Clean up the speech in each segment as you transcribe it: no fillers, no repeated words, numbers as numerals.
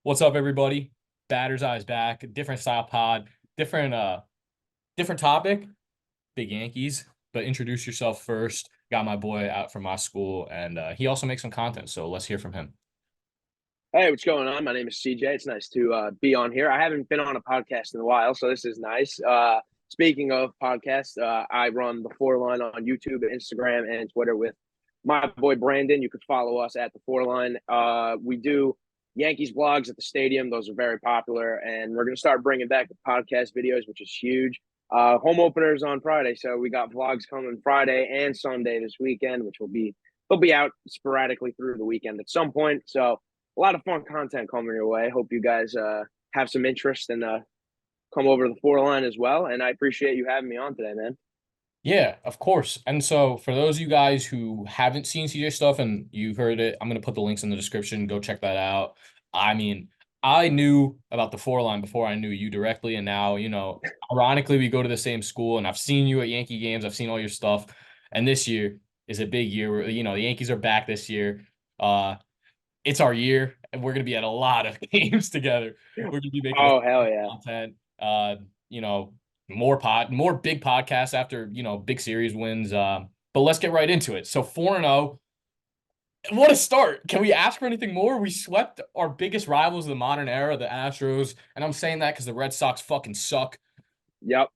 What's up, everybody? Batter's Eyes back. Different style pod. Different topic. Big Yankees. But introduce yourself first. Got my boy out from my school, and he also makes some content. So let's hear from him. Hey, what's going on? My name is CJ. It's nice to be on here. I haven't been on a podcast in a while, so this is nice. Speaking of podcasts, I run the Four Line on YouTube, Instagram, and Twitter with my boy Brandon. You could follow us at the Four Line. We do Yankees vlogs at the stadium; those are very popular, and we're going to start bringing back the podcast videos, which is huge. Home openers on Friday, so we got vlogs coming Friday and Sunday this weekend, which they'll be out sporadically through the weekend at some point. So a lot of fun content coming your way. Hope you guys have some interest and come over to the Four Line as well. And I appreciate you having me on today, man. Yeah, of course. And so for those of you guys who haven't seen CJ stuff and you've heard it, I'm gonna put the links in the description. Go check that out. I mean, I knew about the Four Line before I knew you directly, and now, ironically, we go to the same school, and I've seen you at Yankee games. I've seen all your stuff, and this year is a big year. The Yankees are back this year. It's our year, and we're gonna be at a lot of games together. We're gonna be making a Oh, ton hell of yeah. content. You know, more big podcasts after big series wins. But let's get right into it. So 4-0. What a start. Can we ask for anything more? We swept our biggest rivals of the modern era, the Astros. And I'm saying that because the Red Sox fucking suck. Yep.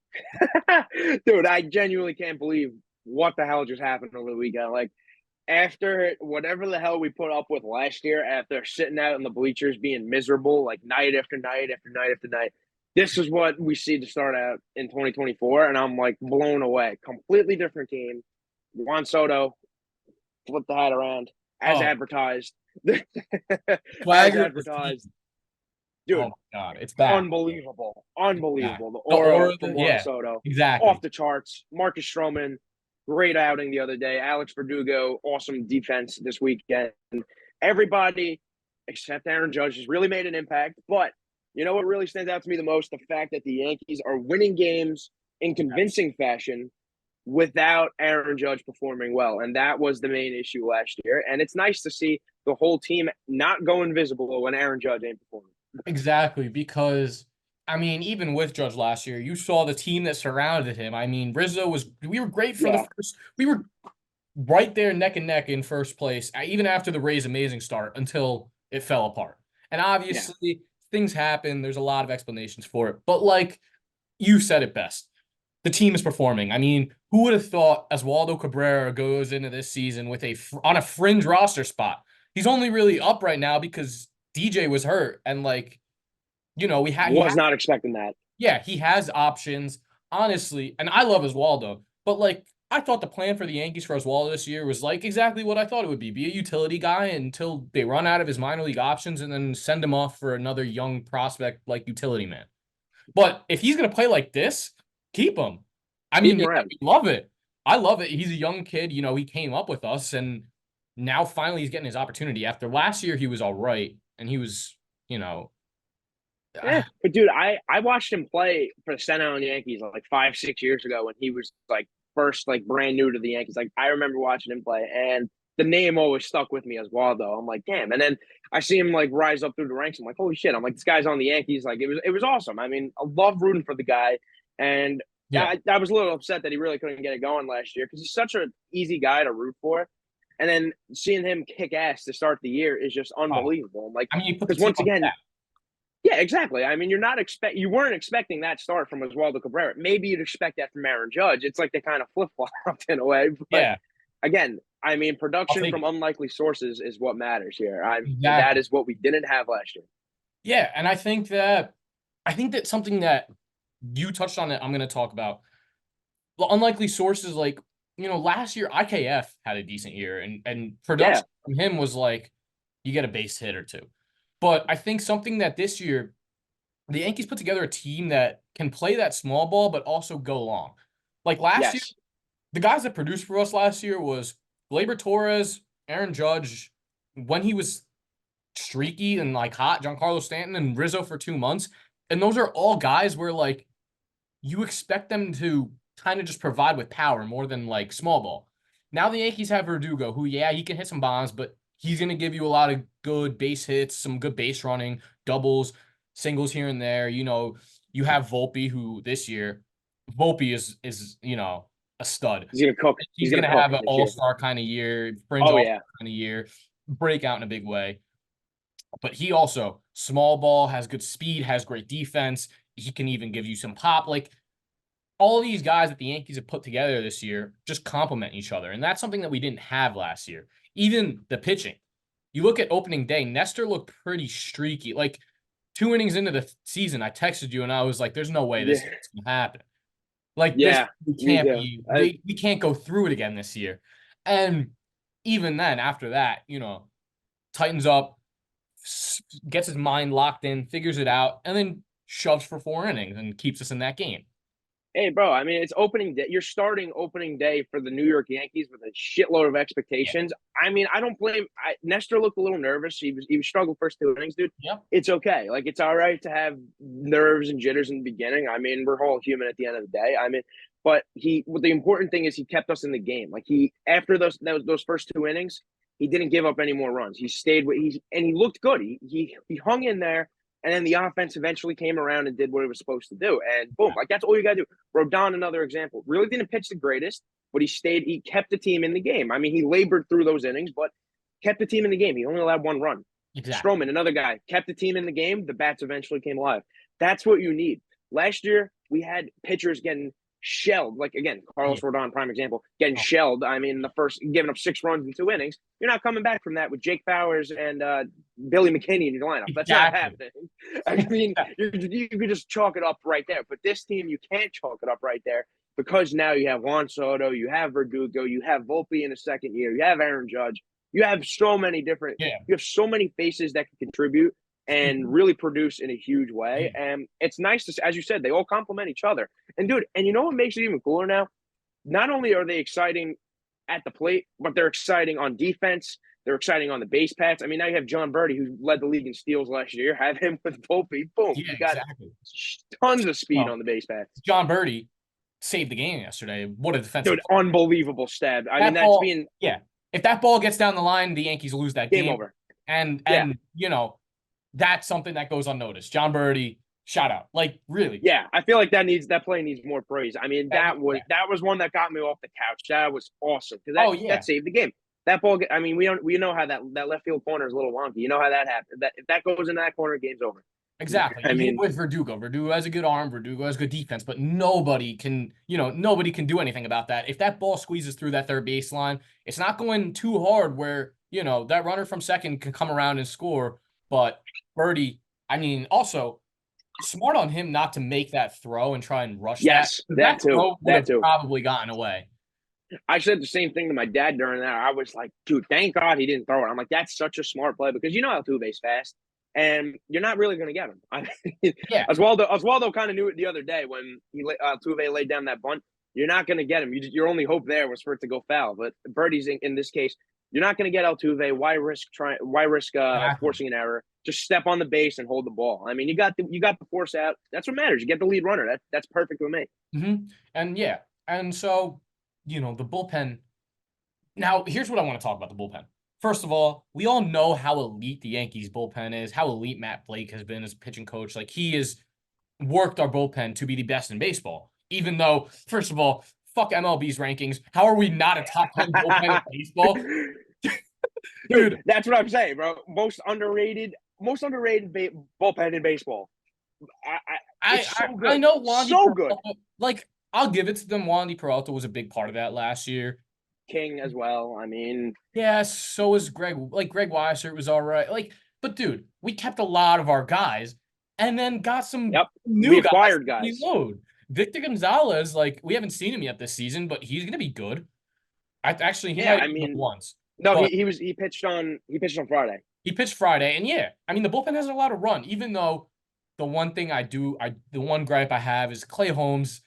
Dude, I genuinely can't believe what the hell just happened over the weekend. Like, after whatever the hell we put up with last year, after sitting out in the bleachers being miserable, like night after night after night after night, this is what we see to start out in 2024. And I'm like blown away. Completely different team. Juan Soto flipped the hat around as Oh, advertised. As Swagger is advertised. king. Oh Dude, my God. It's back. unbelievable. It's back. Unbelievable. The The aura aura, from Juan yeah, Soto, off exactly. the charts. Marcus Stroman, great outing the other day. Alex Verdugo, awesome defense this weekend. Everybody except Aaron Judge has really made an impact. But you know what really stands out to me the most? The fact that the Yankees are winning games in convincing fashion without Aaron Judge performing well. And that was the main issue last year. And it's nice to see the whole team not go invisible when Aaron Judge ain't performing. Exactly, because I mean, even with Judge last year, you saw the team that surrounded him. I mean, we were great for the Yeah. first, we were right there neck and neck in first place, even after the Rays' amazing start until it fell apart. And Yeah. obviously, things happen. There's a lot of explanations for it. But like you said it best, the team is performing. I mean, who would have thought Oswaldo Cabrera goes into this season with on a fringe roster spot? He's only really up right now because DJ was hurt, and like we had he Was had not expecting that. yeah, he has options, honestly, and I love Oswaldo, but like I thought the plan for the Yankees for Oswaldo this year was like exactly what I thought it would be a utility guy until they run out of his minor league options and then send him off for another young prospect like utility man. But if he's gonna play like this, keep him. I Keep mean, him yeah, around. we love it. I love it. He's a young kid, he came up with us and now finally he's getting his opportunity. After last year, he was all right, and he was, you know, Yeah, but dude, I watched him play for the Staten Island Yankees like 5 6 years ago when he was like first like brand new to the Yankees. Like I remember watching him play, and the name always stuck with me as Waldo. I'm like, damn. And then I see him like rise up through the ranks. I'm like, holy shit! I'm like, this guy's on the Yankees. Like it was awesome. I mean, I love rooting for the guy, and yeah, I was a little upset that he really couldn't get it going last year because he's such an easy guy to root for. And then seeing him kick ass to start the year is just oh, unbelievable. I'm like, I mean, you put the because team once on the again, map. yeah, exactly. I mean, you weren't expecting that start from Oswaldo Cabrera. Maybe you'd expect that from Aaron Judge. It's like they kind of flip flopped in a way. But Yeah, again, I mean, I'll production take from it. unlikely sources is what matters here. That Exactly. is what we didn't have last year. Yeah, and I think that something that you touched on that I'm going to talk about. Well, unlikely sources like, last year IKF had a decent year and Yeah. production from him was like you get a base hit or two. But I think something that this year the Yankees put together a team that can play that small ball but also go long. Like last year, Yes. the guys that produced for us last year was Gleyber Torres, Aaron Judge, when he was streaky and like hot, Giancarlo Stanton and Rizzo for 2 months. And those are all guys where like you expect them to kind of just provide with power more than like small ball. Now the Yankees have Verdugo, who, yeah, he can hit some bombs, but He's going to give you a lot of good base hits, some good base running, doubles, singles here and there. You have Volpe, who this year, Volpe is a stud. He's gonna cook. He's He's gonna going to cook have an this year. all-star kind of year, fringe Oh all-star yeah, kind of year, break out in a big way. But he also, small ball, has good speed, has great defense. He can even give you some pop. Like, all these guys that the Yankees have put together this year just complement each other. And that's something that we didn't have last year. Even the pitching. You look at opening day, Nestor looked pretty streaky. Like 2 innings into the season, I texted you and I was like, there's no way this yeah, is gonna happen. Like this, yeah. we Me can't too. be, we can't go through it again this year. And even then, after that, tightens up, gets his mind locked in, figures it out, and then shoves for 4 innings and keeps us in that game. Hey, bro. I mean, it's opening day. You're starting opening day for the New York Yankees with a shitload of Yeah. expectations. I mean, I don't blame. Nestor looked a little nervous. He was struggled first 2 innings, dude. Yep. It's okay. Like it's all right to have nerves and jitters in the beginning. I mean, we're all human at the end of the day. I mean, but what the important thing is he kept us in the game. Like he after those first 2 innings, he didn't give up any more runs. He stayed with he looked good. He hung in there. And then the offense eventually came around and did what it was supposed to do. And boom, like that's all you got to do. Rodon, another example, really didn't pitch the greatest, but he kept the team in the game. I mean, he labored through those innings, but kept the team in the game. He only allowed one run. Exactly. Stroman, another guy, kept the team in the game. The bats eventually came alive. That's what you need. Last year, we had pitchers getting shelled. Like, again, Yeah. Carlos Rodon, prime example, getting Oh, shelled. I mean, the first, giving up 6 runs in 2 innings. You're not coming back from that with Jake Bowers and Billy McKinney in your lineup. That's not exactly. happening. I mean, you could just chalk it up right there. But this team, you can't chalk it up right there because now you have Juan Soto, you have Verdugo, you have Volpe in the second year, you have Aaron Judge. You have so many different, Yeah. you have so many faces that can contribute and really produce in a huge way. Yeah. And it's nice to, as you said, they all complement each other. And dude, and you know what makes it even cooler now? Not only are they exciting at the plate, but they're exciting on defense. They're exciting on the base paths. I mean, now you have John Birdie, who led the league in steals last year. Have him with Volpe. Boom. Yeah, You got exactly. tons of speed Well, on the base paths. John Birdie saved the game yesterday. What a defensive Dude, play. unbelievable stab. I mean, That that's ball, being yeah. If that ball gets down the line, the Yankees lose that game game. over. And Yeah. and that's something that goes unnoticed. John Birdie, shout out. Like, really. Yeah, I feel like that play needs more praise. I mean, Yeah. that was one that got me off the couch. That was awesome because Oh, that yeah. saved the game. That ball, I mean, we know how that left field corner is a little wonky. You know how that happened. That if that goes in that corner, game's over. Exactly. I You hit mean, with Verdugo. Verdugo has a good arm. Verdugo has good defense, but nobody can do anything about that. If that ball squeezes through that third baseline, it's not going too hard where, that runner from second can come around and score. But Birdie, I mean, also smart on him not to make that throw and try and rush that. yes, 'Cause that that too, throw would that have too. probably gotten away. I said the same thing to my dad during that. I was like, dude, thank God he didn't throw it. I'm like, that's such a smart play because you know Altuve's fast, and you're not really going to get him. I mean, Yeah. Oswaldo kind of knew it the other day when Altuve laid down that bunt. You're not going to get him. Your only hope there was for it to go foul. But Birdie's in this case, you're not going to get Altuve. Why risk Exactly. forcing an error? Just step on the base and hold the ball. I mean, you got the force out. That's what matters. You get the lead runner. That's perfect with me. And yeah. And so, the bullpen. Now, here's what I want to talk about the bullpen. First of all, we all know how elite the Yankees bullpen is, how elite Matt Blake has been as a pitching coach. Like, he has worked our bullpen to be the best in baseball. Even though, first of all, fuck MLB's rankings. How are we not a top 10 bullpen in baseball? Dude, Dude, that's what I'm saying, bro. Most underrated bullpen in baseball. It's so I good, know Wandy so good. Peralta, like, I'll give it to them. Wandy Peralta was a big part of that last year. King as well. I mean, Yeah, so is Greg. Like, Greg Weissert was all right. Like, but dude, we kept a lot of our guys and then got some yep. We new guys acquired to guys. reload. Victor Gonzalez, like, we haven't seen him yet this season, but he's gonna be good. He Yeah, might I have been mean, once, no, but he pitched on Friday. he pitched Friday, and yeah, I mean the bullpen has a lot of run. Even though the one gripe I have is Clay Holmes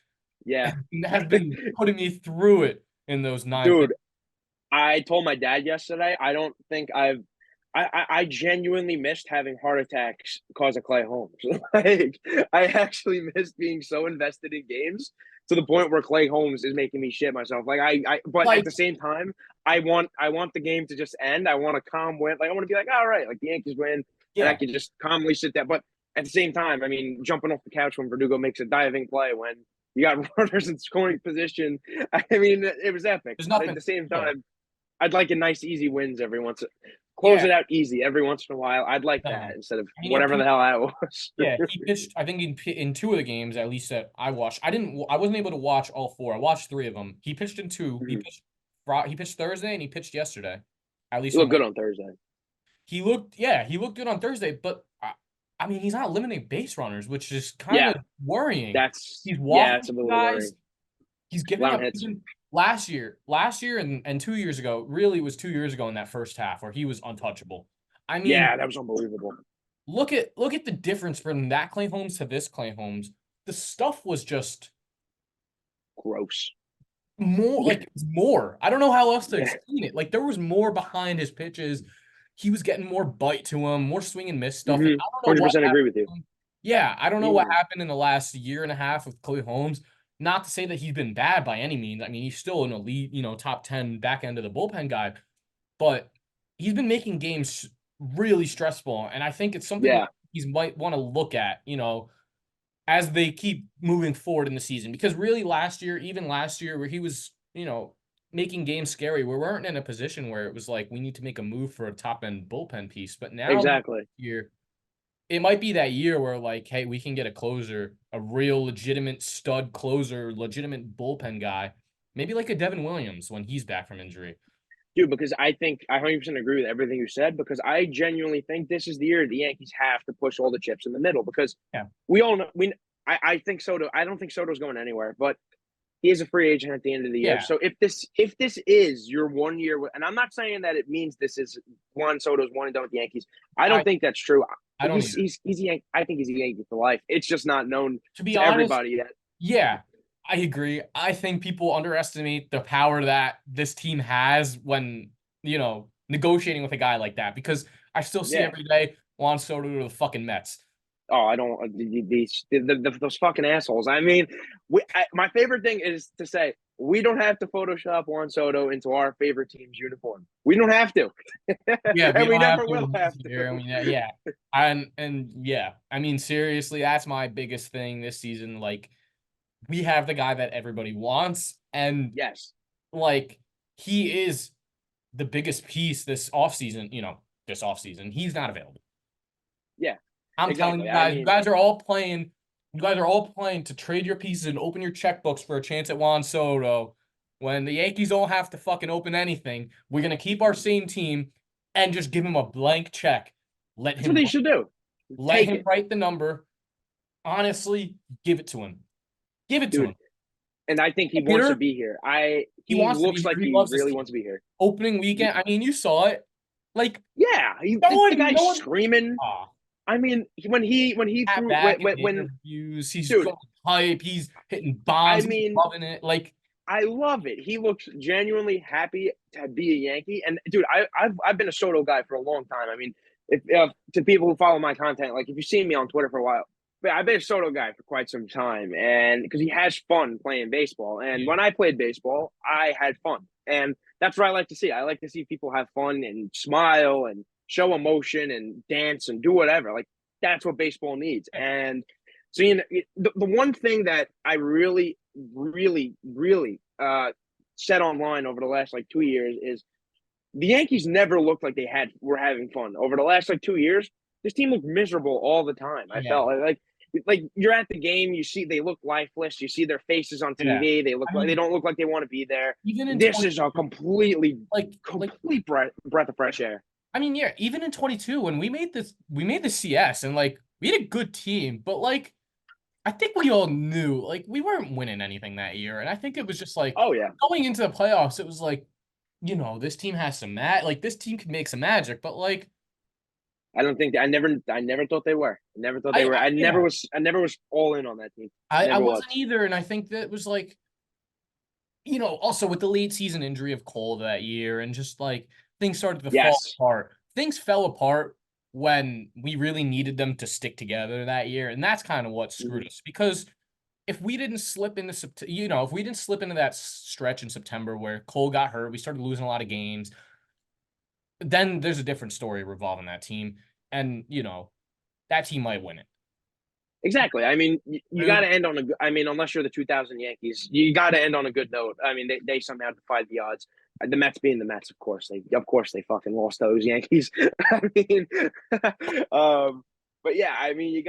Yeah, has been putting me through it in those ninth. dude. I told my dad yesterday. I don't think I genuinely missed having heart attacks because of Clay Holmes. Like I actually missed being so invested in games to the point where Clay Holmes is making me shit myself. But at Like, the same time, I want the game to just end. I want a calm win. Like I want to be like, all right, like the Yankees win, and I yeah, can just calmly sit there. But at the same time, I mean, jumping off the couch when Verdugo makes a diving play when you got runners in scoring position. I mean, it was epic. there's But at nothing. the same Yeah, time, I'd like a nice, easy wins every once. Close yeah. it out easy every once in a while. I'd like that No. instead of I mean, yeah, whatever the hell that was. yeah, he pitched. I think in two of the games, at least that I watched. I wasn't able to watch all four. I watched three of them. He pitched in two. Mhm. He pitched Thursday and he pitched yesterday. At least You from look what good on Thursday. he looked good on Thursday. But I mean, he's not eliminating base runners, which is kind Yeah, of worrying. that's He's yeah, walking it's a little guys. worrying. He's giving Allowing up hits. even last year and 2 years ago. Really, it was 2 years ago in that first half where he was untouchable. I mean, Yeah, that was unbelievable. look at the difference from that Clay Holmes to this Clay Holmes. The stuff was just Gross. more like it's more. I don't know how else to Yeah. explain it. Like there was more behind his pitches. He was getting more bite to him, more swing and miss stuff. And I don't know what 100% agree with you. happened. Yeah, I don't know what Mhm. happened in the last year and a half with Clay Holmes. Not to say that he's been bad by any means. I mean, he's still an elite, top 10 back end of the bullpen guy, but he's been making games really stressful. And I think it's something Yeah, he's might want to look at, as they keep moving forward in the season. Because really even last year, where he was, making games scary, we weren't in a position where it was like we need to make a move for a top end bullpen piece. But now exactly. here, it might be that year where like, hey, we can get a closer, a real legitimate stud closer, legitimate bullpen guy, maybe like a Devin Williams when he's back from injury. Dude, because I think I 100% agree with everything you said because I genuinely think this is the year the Yankees have to push all the chips in the middle because Yeah. we all know I think Soto I don't think Soto's going anywhere, but he is a free agent at the end of the year. Yeah. So if this is your 1 year, and I'm not saying that it means this is Juan Soto's one and done with the Yankees. I don't I, think that's true. I don't either. He's a Yankee. I think he's a Yankee for life. It's just not known To be to honest, everybody yet. yeah, I agree. I think people underestimate the power that this team has when, negotiating with a guy like that because I still see Yeah. every day Juan Soto to the fucking Mets. Oh, I don't. Those fucking assholes. I mean, my favorite thing is to say we don't have to Photoshop Juan Soto into our favorite team's uniform. We don't have to, Yeah, we and we don't have never to. will have Here. I to. mean, yeah, and yeah, I mean, seriously, that's my biggest thing this season. Like, we have the guy that everybody wants, and Yes. like, he is the biggest piece this offseason. This offseason, he's not available. Yeah. I'm telling Exactly. you I guys, you mean, guys are all playing. You guys are all playing to trade your pieces and open your checkbooks for a chance at Juan Soto. When the Yankees don't have to fucking open anything, we're gonna keep our same team and just give him a blank check. Let that's what him they should do. let Take him it, write the number. Honestly, give it to him. Give it to dude. him. And I think he wants to Hitter, be here. he He wants to be looks here. like He he loves this really team. wants to be here. Opening weekend. I mean, you saw it. Like Yeah. no The one, guy's no one. screaming. Ah, I mean, when he Pat threw back in when interviews. He's dude. going hype. He's hitting I bombs. He's mean, loving it. Like I love it. He looks genuinely happy to be a Yankee. And dude, I've been a Soto guy for a long time. I mean, if to people who follow my content, like if you've seen me on Twitter for a while, but I've been a Soto guy for quite some time, and because he has fun playing baseball. And yeah, when I played baseball, I had fun, and that's what I like to see. I like to see people have fun and smile and show emotion and dance and do whatever. Like that's what baseball needs. And so the one thing that I really, really, really said online over the last like 2 years is the Yankees never looked like were having fun. Over the last like 2 years, this team looked miserable all the time. I yeah, felt like you're at the game, you see they look lifeless. You see their faces on yeah. TV. I They mean, don't look like they want to be there. even in This is a 22, completely like complete breath of fresh air. I mean, yeah, even in 22 when we made the CS and like we had a good team, but like I think we all knew like we weren't winning anything that year, and I think it was just like Oh yeah. going into the playoffs, it was like this team has some like this team can make some magic, but like I don't think I never thought they were. I never thought they were. yeah, I never was all in on that team. I Never wasn't was. either, and I think that was like also with the late season injury of Cole that year, and just like things started to fall Yes. apart. Things fell apart when we really needed them to stick together that year, and that's kind of what screwed Mhm. us because if we didn't slip into if we didn't slip into that stretch in September where Cole got hurt, we started losing a lot of games, then there's a different story revolving that team. And, that team might win it. Exactly. I mean, you got Really? to end on a. I mean, unless you're the 2000 Yankees, you got to end on a good note. I mean, they somehow defied the odds. The Mets being the Mets, of course they fucking lost those Yankees. I mean, but yeah, I mean,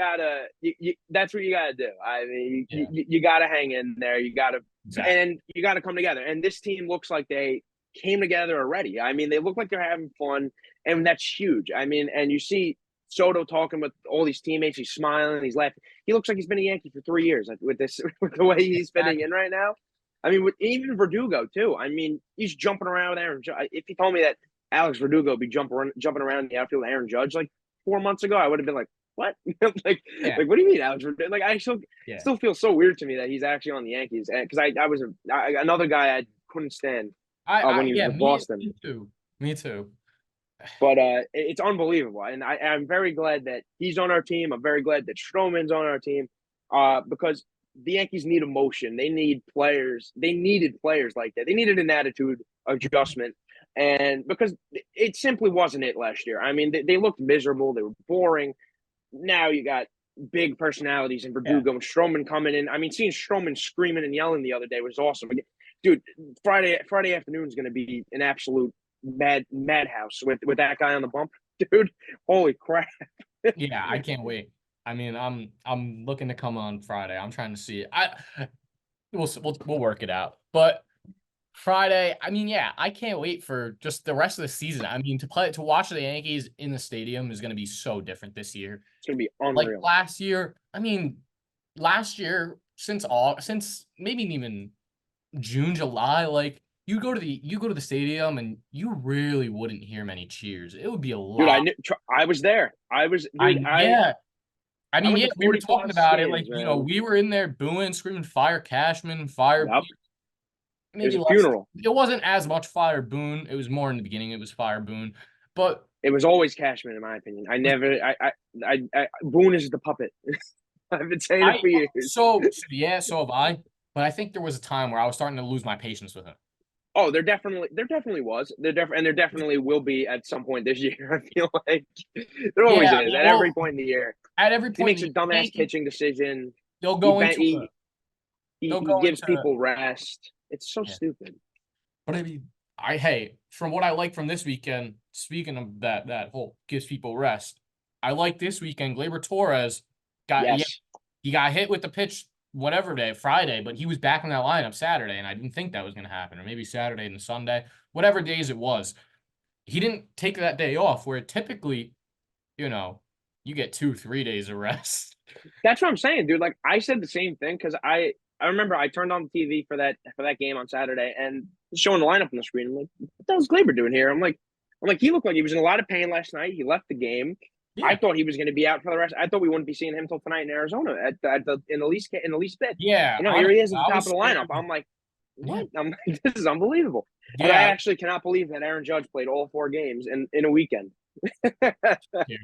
that's what you gotta do. I mean, Yeah, you gotta hang in there. exactly. And you gotta come together. And this team looks like they came together already. I mean, they look like they're having fun, and that's huge. I mean, and you see Soto talking with all these teammates. He's smiling. He's laughing. He looks like he's been a Yankee for 3 years with this, with the way he's fitting Exactly. in right now. I mean, with even Verdugo too. I mean, he's jumping around with Aaron Judge. If you told me that Alex Verdugo would be jumping around in the outfield with Aaron Judge like 4 months ago, I would have been like, "What? like, Yeah, like, what do you mean, Alex Verdugo?" Like, I still yeah. still feels so weird to me that he's actually on the Yankees, and because I was another guy I couldn't stand when he was Yeah, with Boston. me too. Me too. But it's unbelievable, and I'm very glad that he's on our team. I'm very glad that Stroman's on our team, because the Yankees need emotion. They need players. They needed players like that. They needed an attitude adjustment, and because it simply wasn't it last year. I mean, they looked miserable. They were boring. Now you got big personalities and Yeah. Verdugo and Stroman coming in. I mean, seeing Stroman screaming and yelling the other day was awesome. Dude, Friday afternoon is going to be an absolute madhouse with that guy on the bump. Dude, holy crap! Yeah, I can't wait. I mean, I'm looking to come on Friday. I'm trying to see it. We'll work it out. But Friday, I mean, yeah, I can't wait for just the rest of the season. I mean, to watch the Yankees in the stadium is going to be so different this year. It's going to be Like unreal. last year, I mean, last year since maybe even June, July, like you go to the stadium and you really wouldn't hear many cheers. It would be a Dude, lot. I was there. I Yeah. I I mean, went yeah, to we were 40 talking plus about it. Like, games, man. we were in there booing, screaming, fire Cashman, fire Yep. It was maybe a less. funeral. It wasn't as much fire Boone. It was more in the beginning. It was fire Boone, but It was always Cashman, in my opinion. I was never. Boone is the puppet. I've been saying it I for years. yeah, so have I. But I think there was a time where I was starting to lose my patience with him. Oh, there definitely was. And there definitely will be at some point this year. I feel like there always Yeah, is at every well, point in the year. at every He point makes in a the dumbass Yankees, pitching decision. they'll He go ban- into he a he, they'll he go gives into people rest. It's so yeah. stupid. But I mean, hey, from what I like from this weekend, speaking of that whole gives people rest, I like this weekend. Gleyber Torres yeah, Yes, he got hit with the pitch whatever day, Friday, but he was back in that lineup Saturday, and I didn't think that was going to happen, or maybe Saturday and Sunday, whatever days it was. He didn't take that day off, where typically, you know, you get 2, 3 days of rest. that's what I'm saying, dude. Like I said the same thing because I remember I turned on the TV for that game on Saturday and showing the lineup on the screen. I'm like, what the hell's Glaber doing here? I'm like, he looked like he was in a lot of pain last night. He left the game. I Yeah, thought he was going to be out for the rest. I thought we wouldn't be seeing him till tonight in Arizona in the least bit. yeah. You know, here he Honestly, is at the I top was of the lineup. scared. I'm like, Yeah, what? I'm like, this is unbelievable. And I yeah. actually cannot believe that Aaron Judge played all 4 games in a weekend.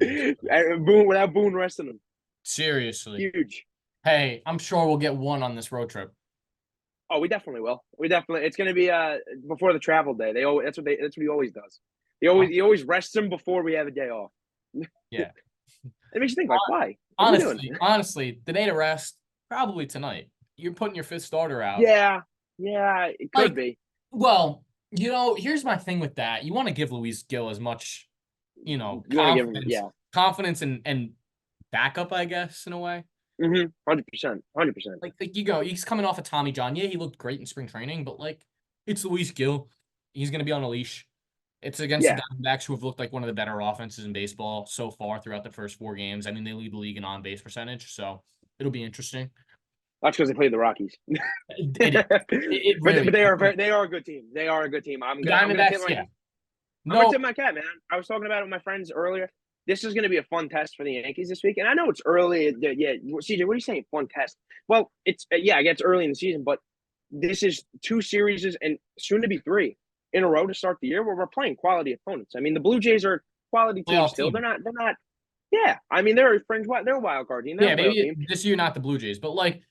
Seriously, Boone without Boone resting him. seriously. Huge. Hey, I'm sure we'll get one on this road trip. Oh, we definitely will. We definitely. It's going to be before the travel day. That's what he always does. He always Um, he always rests him before we have a day off. yeah. It makes you think like, why? What are we doing? Honestly, the day to rest probably tonight. You're putting your fifth starter out. Yeah, yeah, it could Like, be. well, here's my thing with that. You want to give Luis Gill as much, You want to give him, yeah, confidence and backup, I guess, in a way. 100%, 100%. Like he's coming off of Tommy John. Yeah, he looked great in spring training, but like it's Luis Gill. He's gonna be on a leash. It's against the Yeah, Diamondbacks, who have looked like one of the better offenses in baseball so far throughout the first 4 games. I mean, they lead the league in on base percentage, so it'll be interesting. that's because they played the Rockies. It is. It but really they are a good team. They are a good team. I'm the gonna tip Diamondbacks, my yeah. I'm gonna No, tip my cap, man. I was talking about it with my friends earlier. This is gonna be a fun test for the Yankees this week, and I know it's early. Yeah, CJ, what are you saying? Fun test? Well, it's yeah, I guess it's early in the season, but this is 2 series and soon to be 3 in a row to start the year where we're playing quality opponents. I mean, the Blue Jays are a quality team playoff still. team. They're not. Yeah, I mean, they're a wild card team. They're Yeah, a playoff maybe team. this year not the Blue Jays, but like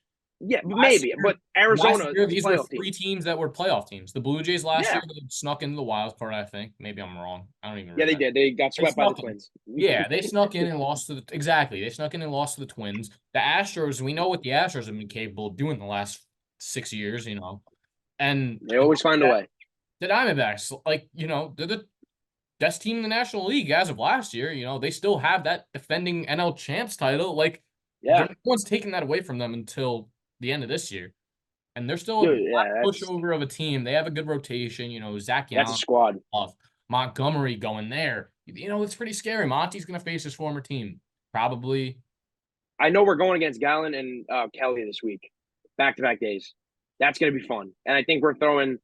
Yeah, Last maybe. year, But Arizona last year, is a these were playoff three team. teams that were playoff teams. The Blue Jays last Yeah. year, they snuck into the wild card, I think. Maybe I'm wrong. I don't even Yeah, they remember. did. They got They swept by the snuck in. Twins. Yeah, they snuck in and lost to the exactly. They snuck in and lost to the Twins. The Astros, we know what the Astros have been capable of doing the last 6 years, And They always find a way. The Diamondbacks, they're the best team in the National League as of last year. They still have that defending NL champs title. No Yeah. one's taking that away from them until the end of this year. And they're still a Dude, black yeah, pushover of a team. They have a good rotation. Zach that's a Gallen squad. off. Montgomery going there. It's pretty scary. Monty's going to face his former team. Probably. I know we're going against Gallen and Kelly this week, back to back days. That's gonna be fun. And I think we're throwing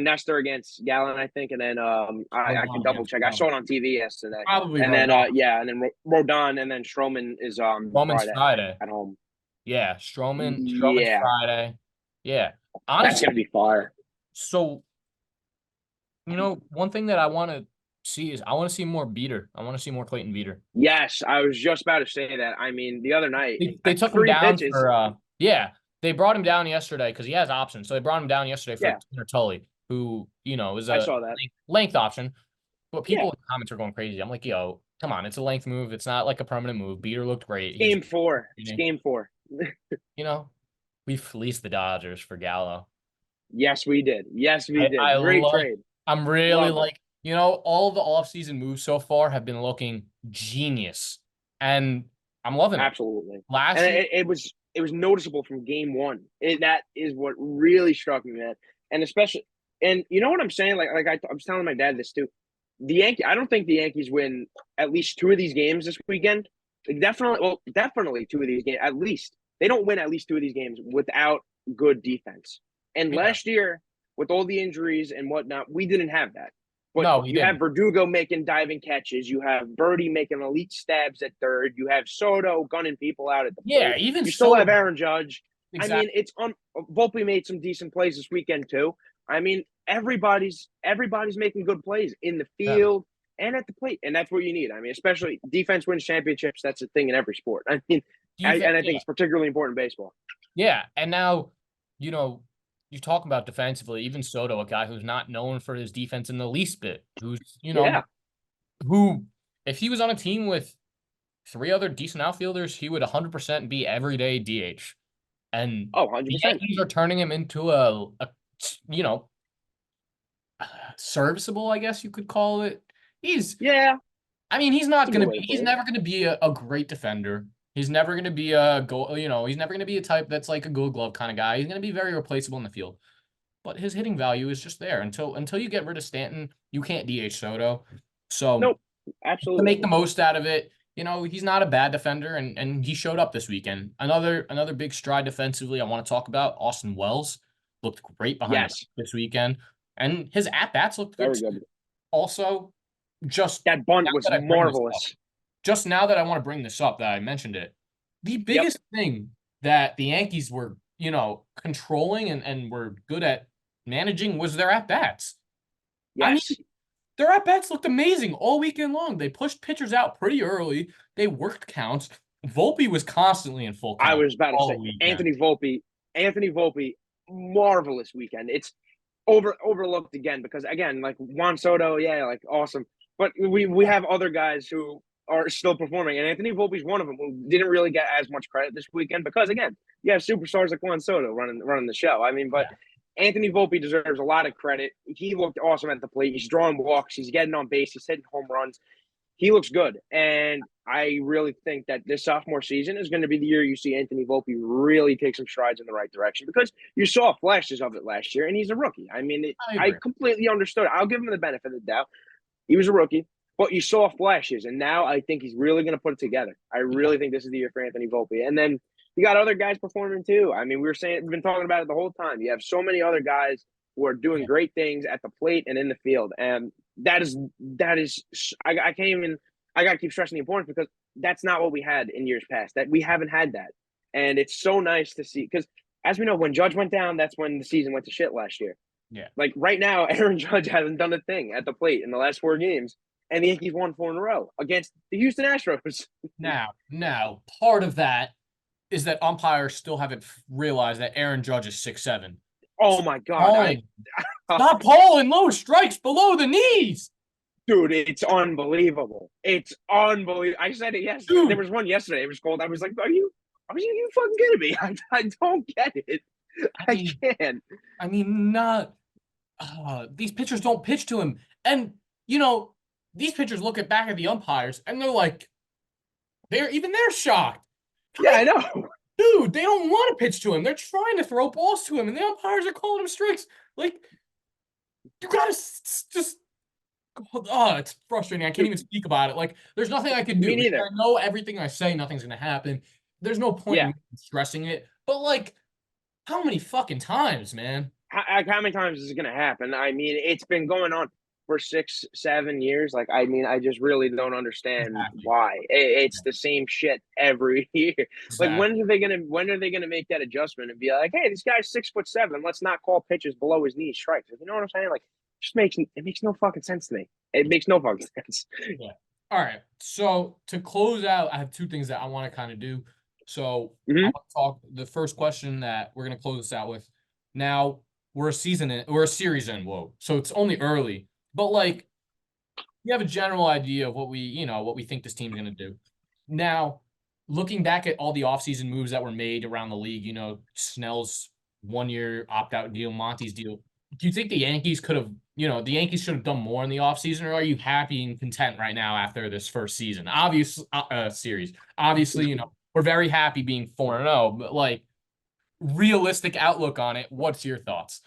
Nestor against Gallen, I think, and then I can Rodon double against check. I Rodon. saw it on TV yesterday. Probably And then Rodon. yeah, and then Rodon, and then Stroman is Stroman's Friday Friday. at home. Yeah, Stroman's Yeah, Friday. Yeah. that's Honestly, gonna be fire. so one thing that I want to see is I want to see more Beater. I want to see more Clayton Beater. Yes, I was just about to say that. I mean, the other night, They took him three down pitches. for yeah, they brought him down yesterday because he has options. So they brought him down yesterday for Yeah, Tanner Tully, who, is I a saw that. length option. But people Yeah, in the comments are going crazy. I'm like, yo, come on, it's a length move. It's not like a permanent move. Beater looked great. it's He's game four. It's game four. you know, we fleeced the Dodgers for Gallo. Yes, we did. Yes, we I, did. I Great like trade. I'm really Love it. like, all the offseason moves so far have been looking genius. And I'm loving it. Absolutely. And Last year, it was noticeable from game one. That is what really struck me, man. And especially, and you know what I'm saying? I was telling my dad this too. I don't think the Yankees win at least two of these games this weekend. Definitely two of these games. At least they don't win at least two of these games without good defense. And yeah. last year, with all the injuries and whatnot, we didn't have that. But No, he you have didn't. Verdugo making diving catches. You have Birdie making elite stabs at third. You have Soto gunning people out at the Yeah, plate. even You still have so Aaron Judge. I mean, exactly. it's on. Volpe made some decent plays this weekend too. I mean, everybody's making good plays in the Yeah. field and at the plate, and that's what you need. I mean, especially defense wins championships. That's a thing in every sport. I mean, Defense, and I think yeah. it's particularly important in baseball. Yeah. And now, you talk about defensively, even Soto, a guy who's not known for his defense in the least bit, Yeah. who, if he was on a team with three other decent outfielders, he would 100% be everyday DH. And Oh, the 100%. Yankees are turning him into a you know, serviceable, I guess you could call it. Yeah, He's that's not a going good to way be, to he's put it. never going to be a great defender. He's never going to be a goal, he's never going to be a type that's like a gold glove kind of guy. He's going to be very replaceable in the field. But his hitting value is just there. Until you get rid of Stanton, you can't DH Soto. So Nope, to make absolutely. the most out of it, he's not a bad defender, and he showed up this weekend. Another big stride defensively I want to talk about, Austin Wells looked great behind the Yes, plate this weekend, and his at-bats looked good very too. good. Also, just That now bunt was that I bring this up, marvelous. just now that I want to bring this up that I mentioned it, the Yep. biggest thing that the Yankees were, controlling and were good at managing was their at-bats. I mean, Yes. their at-bats looked amazing all weekend long. They pushed pitchers out pretty early. They worked counts. Volpe was constantly in full I count was about to say all weekend. Anthony Volpe, marvelous weekend. It's overlooked again because again, like Juan Soto, yeah, like awesome. But we have other guys who are still performing, and Anthony Volpe's one of them who didn't really get as much credit this weekend because again, you have superstars like Juan Soto running the show. I mean, but Yeah. Anthony Volpe deserves a lot of credit. He looked awesome at the plate. He's drawing walks. He's getting on base. He's hitting home runs. He looks good. And I really think that this sophomore season is going to be the year you see Anthony Volpe really take some strides in the right direction because you saw flashes of it last year, and he's a rookie. I mean, I I agree. completely understood. I'll give him the benefit of the doubt. He was a rookie, but you saw flashes, and now I think he's really going to put it together. I Yeah. really think this is the year for Anthony Volpe. And then you got other guys performing too. I mean, we've been talking about it the whole time. You have so many other guys who are doing Yeah. great things at the plate and in the field, and that is I can't even. I got to keep stressing the importance because that's not what we had in years past. That we haven't had that, and it's so nice to see because as we know, when Judge went down, that's when the season went to shit last year. Yeah. Like right now, Aaron Judge hasn't done a thing at the plate in the last 4 games, and the Yankees won 4 in a row against the Houston Astros. Now, part of that is that umpires still haven't realized that Aaron Judge is 6'7". Oh Stop my God. calling. Stop calling low strikes below the knees. Dude, it's unbelievable. It's unbelievable. I said it yesterday. There Dude, was one yesterday. It was cold. I was like, are you fucking kidding me? I don't get it. I I mean, can't. not these pitchers don't pitch to him. And you know, these pitchers look at back at the umpires and they're like, they're shocked. Yeah, Like, I know. dude, they don't want to pitch to him. They're trying to throw balls to him, and the umpires are calling him strikes. Like, you gotta just. Oh, it's frustrating. I can't Dude, even speak about it. Like, there's nothing I can do me because neither. I know everything I say, nothing's gonna happen. There's no point in Yeah. me stressing it. But like, how many fucking times, man? How many times is it going to happen? I mean, it's been going on for 6, 7 years. Like, I mean, I just really don't understand Exactly. why. It's the same shit every year. Like, Exactly. when are they gonna make that adjustment and be like, hey, this guy's 6'7"? Let's not call pitches below his knees strikes. You know what I'm saying? Like, it makes no fucking sense to me. It makes no fucking sense. Yeah. All right. So to close out, I have two things that I want to kind of do. So I Hmm. want to talk the first question that we're gonna close this out with. Now we're a series in. Whoa. So it's only early, but like you have a general idea of what we think this team's gonna do. Now, looking back at all the offseason moves that were made around the league, Snell's 1 year opt-out deal, Monty's deal. Do you think the Yankees should have done more in the offseason, or are you happy and content right now after this first season? Obviously, series. Obviously, we're very happy being 4-0, but like realistic outlook on it, what's your thoughts?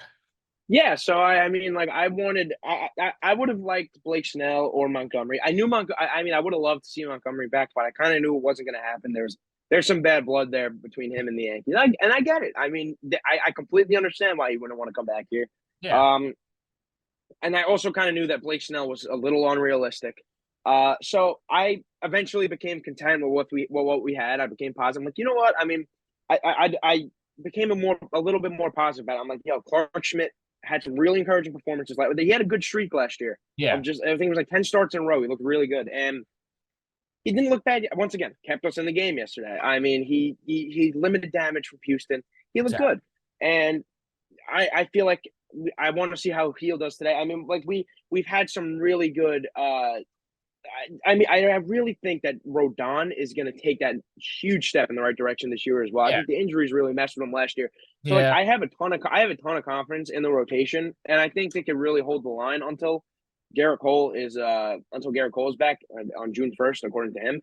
Yeah, so I mean, like, I would have liked Blake Snell or Montgomery. I knew I mean, I would have loved to see Montgomery back, but I kind of knew it wasn't going to happen. There's some bad blood there between him and the Yankees, and I get it. I mean, I completely understand why he wouldn't want to come back here. Yeah. Um, and I also kind of knew that Blake Snell was a little unrealistic. So I eventually became content with what we had. I became positive. I'm like, you know what? I mean, I became a little bit more positive about it. I'm like, yo, Clark Schmidt had some really encouraging performances. Like, he had a good streak last year of Yeah. just everything was like 10 starts in a row. He looked really good, and he didn't look bad. Once again, kept us in the game yesterday. I mean, he limited damage from Houston. He looked Exactly. good, and I feel like I want to see how Heel does today. I mean, like, we've had some really good. I mean, I really think that Rodon is going to take that huge step in the right direction this year as well. I Yeah. think the injuries really messed with him last year. So, like, Yeah. I have a ton of confidence in the rotation, and I think they can really hold the line until Garrett Cole is back on June 1st, according to him.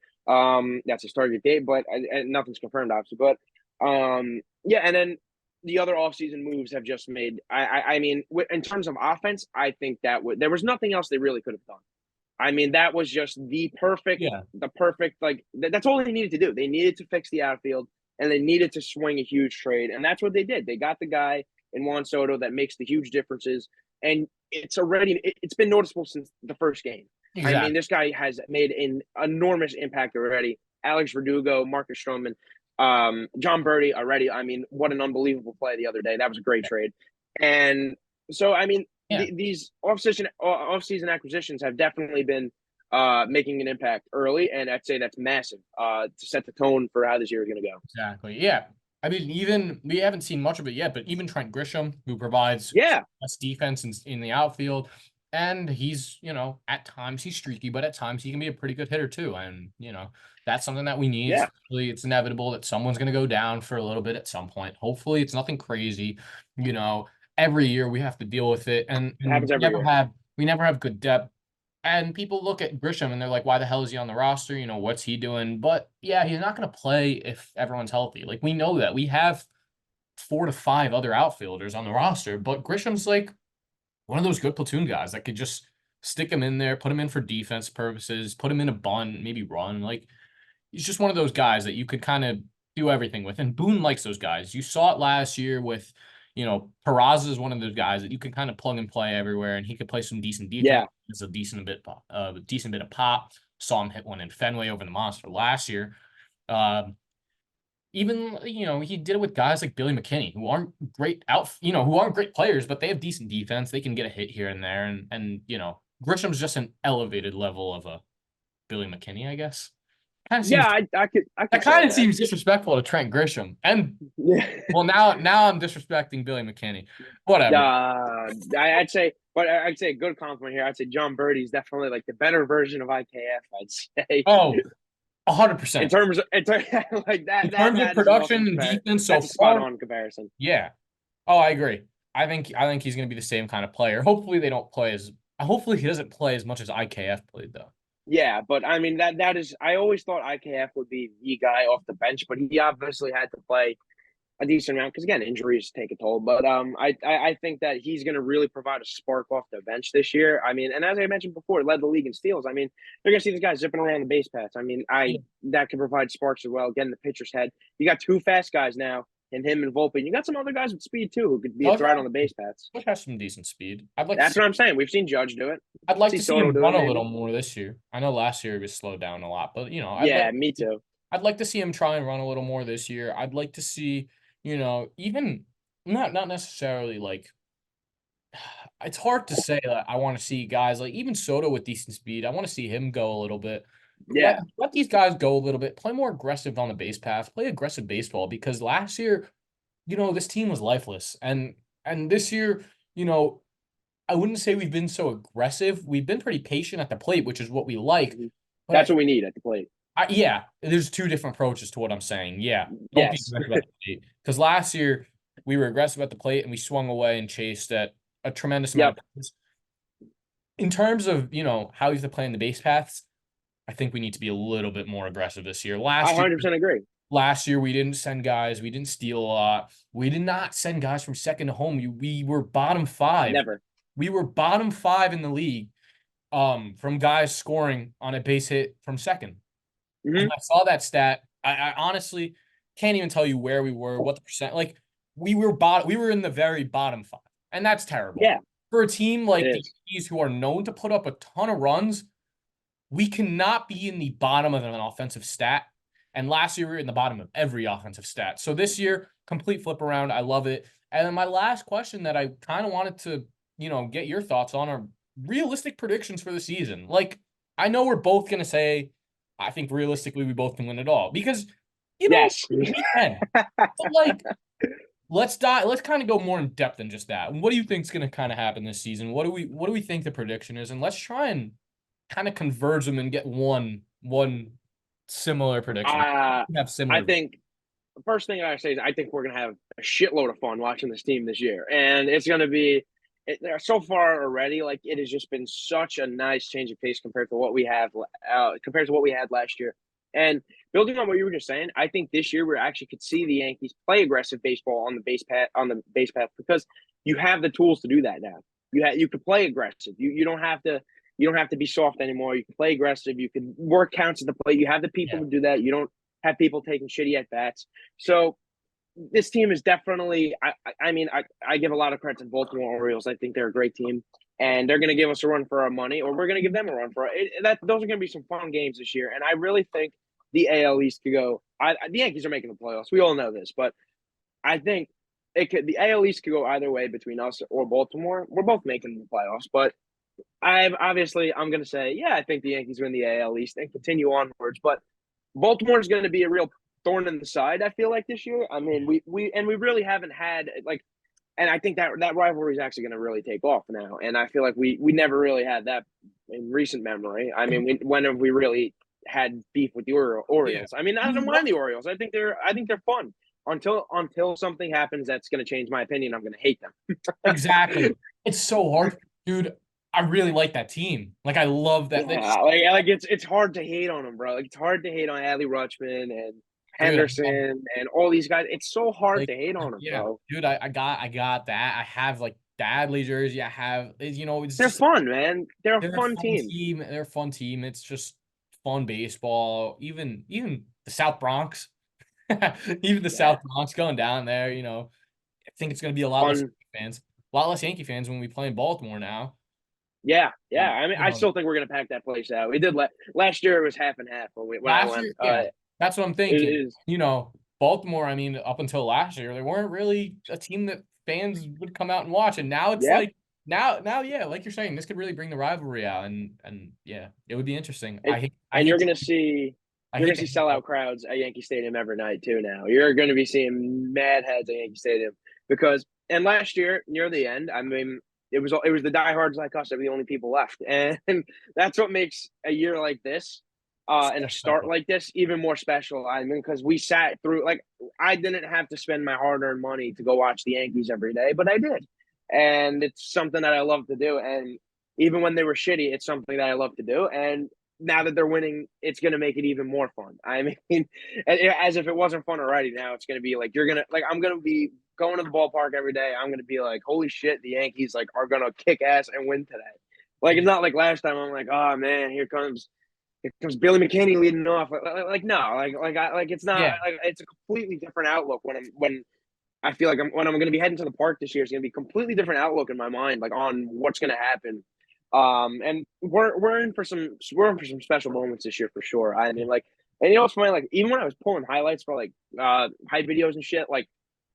That's his target date, but nothing's confirmed, obviously. But yeah, and then the other offseason moves have just made. I mean, in terms of offense, I think that there was nothing else they really could have done. I mean, that was just Yeah. the perfect, like, that's all they needed to do. They needed to fix the outfield and they needed to swing a huge trade. And that's what they did. They got the guy in Juan Soto that makes the huge differences. And it's been noticeable since the first game. I mean, Exactly. this guy has made an enormous impact already. Alex Verdugo, Marcus Stroman, John Birdie already. I mean, what an unbelievable play the other day. That was a great trade. And so, I mean, Yeah. these off-season acquisitions have definitely been making an impact early, and I'd say that's massive to set the tone for how this year is going to go. Exactly. Yeah. I mean, even we haven't seen much of it yet, but even Trent Grisham, who provides Yeah, best defense in the outfield, and he's, at times he's streaky, but at times he can be a pretty good hitter too. And, that's something that we need. yeah, Especially it's inevitable that someone's going to go down for a little bit at some point. Hopefully it's nothing crazy. You know, every year we have to deal with it, it and happens every year. we never have good depth. And people look at Grisham and they're like, why the hell is he on the roster? What's he doing? But yeah, he's not going to play if everyone's healthy. Like, we know that. We have 4 to 5 other outfielders on the roster, but Grisham's like one of those good platoon guys that could just stick him in there, put him in for defense purposes, put him in a bunt, maybe run. Like, he's just one of those guys that you could kind of do everything with. And Boone likes those guys. You saw it last year with, Peraza is one of those guys that you can kind of plug and play everywhere, and he could play some decent defense. Yeah, It's a decent bit of pop. Saw him hit one in Fenway over the monster last year. Um, Even he did it with guys like Billy McKinney, who aren't who aren't great players, but they have decent defense. They can get a hit here and there, and Grisham's just an elevated level of a Billy McKinney, I guess. Kind of seems Yeah, I that could say kind of that. seems disrespectful to Trent Grisham. And Yeah. well, now I'm disrespecting Billy McKinney. Whatever. I'd say a good compliment here. I'd say John Birdie's definitely like the better version of IKF. I'd say Oh, in 100%. terms of like In that terms of that is an awesome production and compare. defense so That's a spot far, on comparison. yeah. Oh, I agree. I think he's going to be the same kind of player. Hopefully they don't play as hopefully he doesn't play as much as IKF played though. Yeah, but I mean that is I always thought IKF would be the guy off the bench, but he obviously had to play a decent amount because again injuries take a toll. But I think that he's going to really provide a spark off the bench this year. I mean, and as I mentioned before, led the league in steals. I mean, you're going to see these guys zipping around the base paths. I mean, I Yeah. that can provide sparks as well. Getting the pitcher's head. You got two fast guys now, and him and Volpe. You got some other guys with speed too who could be a Judge threat on the base paths. has some decent speed. I'd like to That's see what I'm saying. We've seen Judge do it. I'd like See to see Soto him do run it a little maybe. more this year. I know last year he was slowed down a lot, but Yeah, me too. I'd like to see him try and run a little more this year. I'd like to see, even not necessarily like it's hard to say that I want to see guys like even Soto with decent speed. I want to see him go a little bit. Let Yeah. let these guys go a little bit. Play more aggressive on the base path. Play aggressive baseball because last year, this team was lifeless. And this year, you know, I wouldn't say we've been so aggressive. We've been pretty patient at the plate, which is what we like. Mhm. But That's what we need at the plate. yeah, there's two different approaches to what I'm saying. Yeah, don't be Yes. aggressive at the plate because last year we were aggressive at the plate and we swung away and chased at a tremendous amount Yep. of pitches. In terms of how he's playing the base paths, I think we need to be a little bit more aggressive this year. I Last year, 100% agree. we didn't send guys. We didn't steal a lot. We did not send guys from second to home. We were bottom five. Never. We were bottom five in the league. From guys scoring on a base hit from second. And Hmm. I saw that stat. I honestly can't even tell you where we were, what the percent. Like we were in the very bottom five, and that's terrible Yeah, for a team it like the is. Yankees who are known to put up a ton of runs. We cannot be in the bottom of an offensive stat. And last year we were in the bottom of every offensive stat. So this year, complete flip around. I love it. And then my last question that I kind of wanted to, get your thoughts on are realistic predictions for the season. Like, I know we're both gonna say, I think realistically we both can win it all because, Yes. we can. But like, let's kind of go more in depth than just that. What do you think is gonna kind of happen this season? What do we think the prediction is? And let's try and kind of converge them and get one similar prediction. uh, We have I similar. think the first thing I say is I think we're gonna have a shitload of fun watching this team this year, and it's gonna be. So far already, like it has just been such a nice change of pace compared to what we had last year. And building on what you were just saying, I think this year we actually could see the Yankees play aggressive baseball on the base path because you have the tools to do that now. You could play aggressive. You don't have to be soft anymore. You can play aggressive. You can work counts at the plate. You have the people Yeah. to do that. You don't have people taking shitty at bats. So this team is definitely. I give a lot of credit to the Baltimore Orioles. I think they're a great team, and they're going to give us a run for our money, or we're going to give them a run for it. Those are going to be some fun games this year, and I really think the AL East could go. The Yankees are making the playoffs. We all know this, but I think the AL East could go either way between us or Baltimore. We're both making the playoffs, but I'm going to say, yeah, I think the Yankees win the AL East and continue onwards. But Baltimore is going to be a real thorn in the side. I feel like this year. I mean, we really haven't had like, and I think that rivalry is actually going to really take off now. And I feel like we never really had that in recent memory. I mean, when have we really had beef with the Yeah. Orioles? I mean, I You don't know, mind the Orioles. I think they're fun until something happens that's going to change my opinion. I'm going to hate them. exactly. It's so hard, dude. I really like that team. Like I love that. Yeah, like it's hard to hate on them, bro. Like it's hard to hate on Adley Rutschman and Dude, Henderson and all these guys. It's so hard like to hate on them, yeah, bro. dude. I got that. I have like the Adley jersey. I have it's They're just fun, man. They're a they're a fun fun team. team. They're a fun team. It's just fun baseball. Even the South Bronx. Even the Yeah, South Bronx going down there, I think it's going to be a lot less fun. Yankee fans. A lot less Yankee fans when we play in Baltimore now. Yeah, yeah. Uh, I mean, you I know, still think we're gonna pack that place out. We did last year. It was half and half when I last went. year, yeah, that's what I'm It thinking. is. Baltimore, I mean, up until last year, they weren't really a team that fans would come out and watch. And now it's Yeah, like, yeah, like you're saying, this could really bring the rivalry out. And yeah, it would be interesting. and, I and hate you're to, gonna see. I You're hate gonna to see hate on. sellout crowds at Yankee Stadium every night too. Now you're gonna be seeing mad heads at Yankee Stadium because and last year near the end, I mean, it was the diehards like us that were the only people left, and that's what makes a year like this, and So a start special. like this even more special. I mean, because we sat through like I didn't have to spend my hard earned money to go watch the Yankees every day, but I did, and it's something that I love to do. And even when they were shitty, it's something that I love to do, and now that they're winning, it's going to make it even more fun. I mean, as if it wasn't fun already. Now it's going to be like I'm going to be going to the ballpark every day. I'm going to be like, holy shit, the Yankees like are going to kick ass and win today. Like it's not like last time. I'm like, oh man, here comes Billy McKinney leading off. Like no, like it's not. Yeah, Like it's a completely different outlook when I feel like when I'm going to be heading to the park this year, it's going to be a completely different outlook in my mind, like on what's going to happen. And we're in for some special moments this year for sure. I mean, like, and you know what's funny? Like, even when I was pulling highlights for like hype videos and shit, like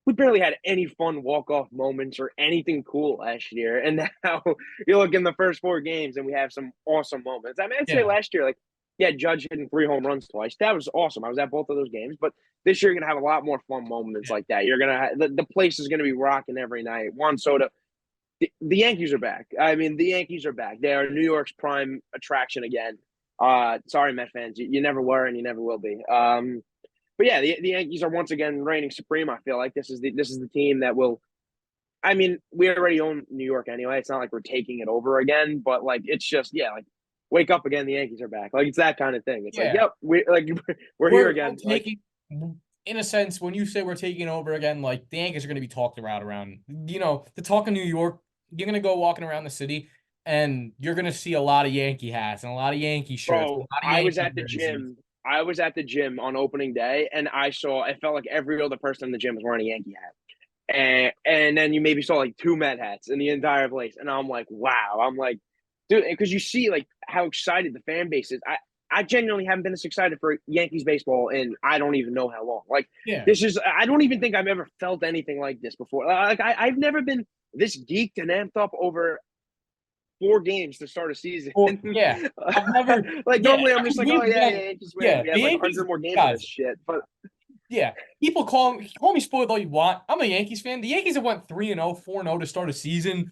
we barely had any fun walk off moments or anything cool last year. And now you look in the first four games and we have some awesome moments. I mean, I'd say yeah, last year, like, yeah, Judge hitting 3 home runs twice. That was awesome. I was at both of those games, but this year you're gonna have a lot more fun moments yeah. like that. You're gonna the place is gonna be rocking every night. Juan Soto, the Yankees are back. I mean, the Yankees are back. They are New York's prime attraction again. Sorry, Met fans, you never were and you never will be. But yeah, the Yankees are once again reigning supreme. I feel like this is the team that will. I mean, we already own New York anyway. It's not like we're taking it over again, but like it's just yeah, like wake up again. The Yankees are back. Like it's that kind of thing. It's like Yeah. yep, we like we're here We're again. Like taking, in a sense, when you say we're taking over again, like the Yankees are going to be talked around, the talk of New York. You're going to go walking around the city, and you're going to see a lot of Yankee hats and a lot of Yankee shirts, and bro, a lot of I was Yankee at the jerseys. gym. I was at the gym on opening day, and I saw. It felt like every other person in the gym was wearing a Yankee hat. And then you maybe saw like two Met hats in the entire place, and I'm like, wow. I'm like, dude, because you see like how excited the fan base is. I genuinely haven't been this excited for Yankees baseball in I don't even know how long. Like Yeah. this is I don't even think I've ever felt anything like this before. Like I've never been this geeked and amped up over 4 games to start a season. Or yeah, I've never. Like Yeah, normally I I'm just mean like, oh we've yeah, won. yeah, Yankees win. Yeah, We the have like Yankees 100 more games of guys. this shit. But Yeah, people call me spoiled all you want. I'm a Yankees fan. The Yankees have went 3-0, 4-0 to start a season.